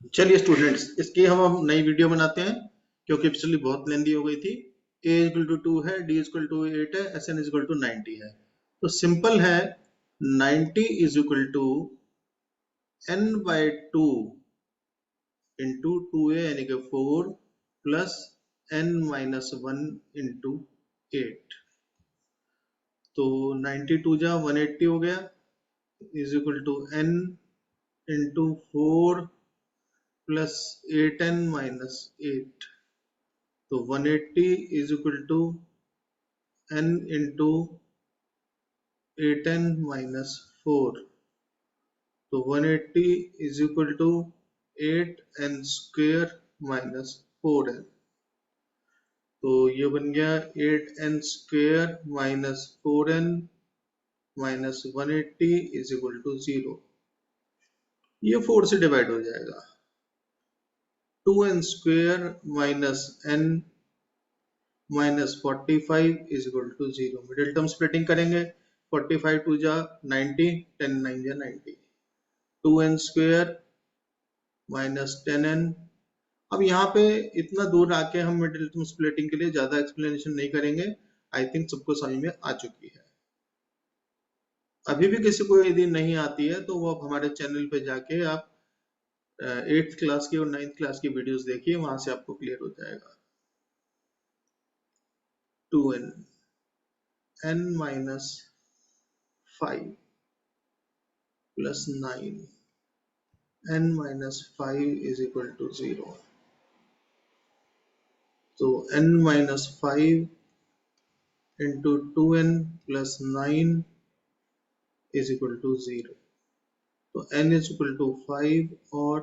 चलिए स्टूडेंट्स, इसकी हम अब नई वीडियो बनाते हैं क्योंकि पिछली बहुत लेंदी हो गई थी। ए इक्वल टू 2 है, डी इक्वल टू 8 है, एस एन इक्वल टू 90 है। तो सिंपल है, 90 is equal to n by 2 into 2a यानी कि 4 प्लस n माइनस 1 इंटू 8। तो 92 जा 180 हो गया, is equal to n into 4 plus 8n minus 8। तो 180 is equal to n into 8n minus 4। तो 180 is equal to 8n square minus 4n। तो ये बन गया 8n square minus 4n minus 180 is equal to 0। ये 4 से डिवाइड हो जाएगा। 2n square minus n minus 45 is equal to 0। Middle term splitting करेंगे। 45 टू जा 90, 10 9 जा 90। 2n square minus 10n। अब यहाँ पे इतना दूर आके हम मिडिल टर्म स्प्लिटिंग के लिए ज्यादा एक्सप्लेनेशन नहीं करेंगे। आई थिंक सबको समझ में आ चुकी है। अभी भी किसी को यदि नहीं आती है तो वो आप हमारे चैनल पे जाके आप 8th क्लास की और 9th क्लास की वीडियोस देखिए, वहां से आपको क्लियर हो जाएगा। 2n n minus 5 plus 9 n minus 5 is equal to 0। तो n minus 5 into 2n plus 9 is equal to 0। तो n इज इक्वल टू 5 और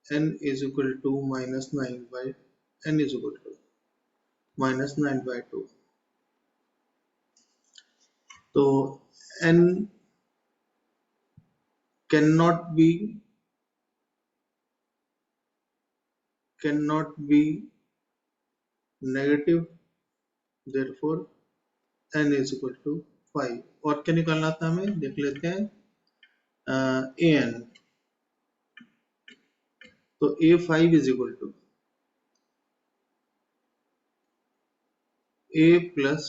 n is equal to minus 9 by n is equal to minus 9 by 2। तो n cannot be negative, therefore n is equal to 5। और क्या निकालना था हमें, देख लेते हैं। an, तो a5 is equal to a plus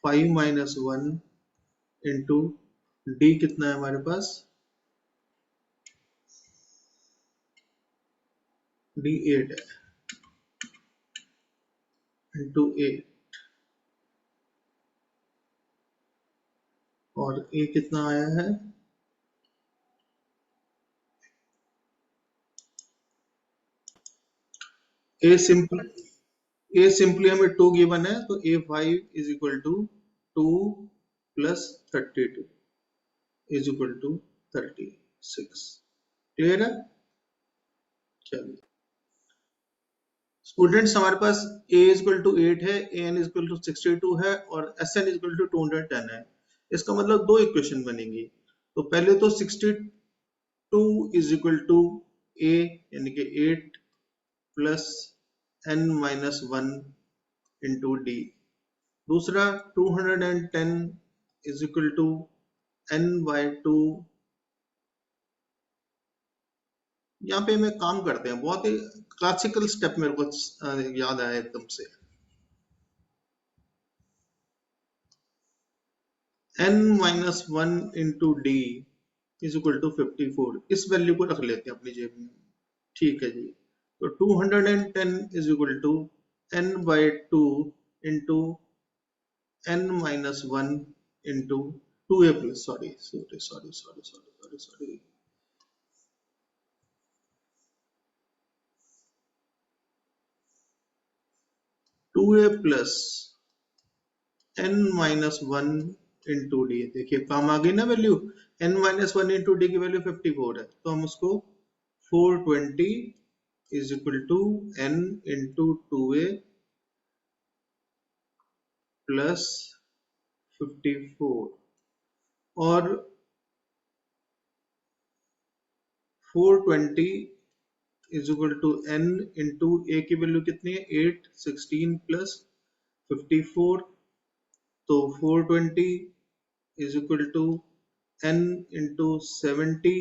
5 minus 1 into d कितना है हमारे पास, d 8 है, इंटू a। और a कितना आया है, a सिंपली हमें 2 गिवन है, तो a5 is equal to 2 plus 32 is equal to 36। Clear है। चलिए स्टूडेंट्स, हमारे पास a इज इक्वल टू 8 है, an इज इक्वल टू 62 है और sn इज इक्वल टू 210 है। इसका मतलब दो इक्वेशन बनेंगी। तो पहले तो 62 इज इक्वल टू a यानी कि 8 plus n minus 1 into D. दूसरा 210 is equal to n by 2। यहाँ पे हमें काम करते हैं, बहुत ही क्लासिकल स्टेप मेरे को याद आया एकदम से। n minus 1 into D is equal to 54। इस वैल्यू को रख लेते हैं अपनी जेब में। ठीक है जी। तो 210 is equal to n by 2 into n minus 1 into 2a plus, sorry sorry sorry sorry sorry sorry sorry 2a plus n minus 1 into D. देखिए काम आ गई ना value. n minus 1 into D की वैल्यू 54 है, तो हम उसको 420 is equal to n into 2a plus 54 और 420 is equal to n into a की वैल्यू कितनी है, 8 16 प्लस 54। तो 420 is equal to n into 70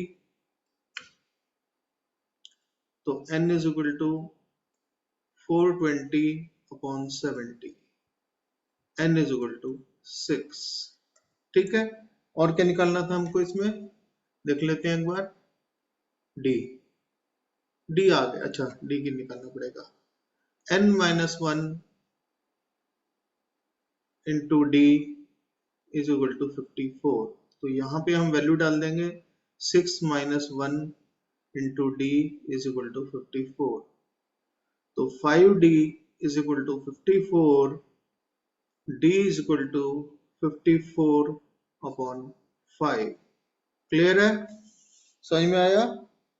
तो n is equal to 420/70, n is equal to 6। ठीक है, और क्या निकालना था हमको इसमें, देख लेते हैं एक बार। d d आ गया। अच्छा, d की निकालना पड़ेगा। n-1 into d is equal to 54। तो यहाँ पे हम वैल्यू डाल देंगे 6-1 into d is equal to 54। तो 5d is equal to 54, d is equal to 54/5। Clear है, समझ में आया?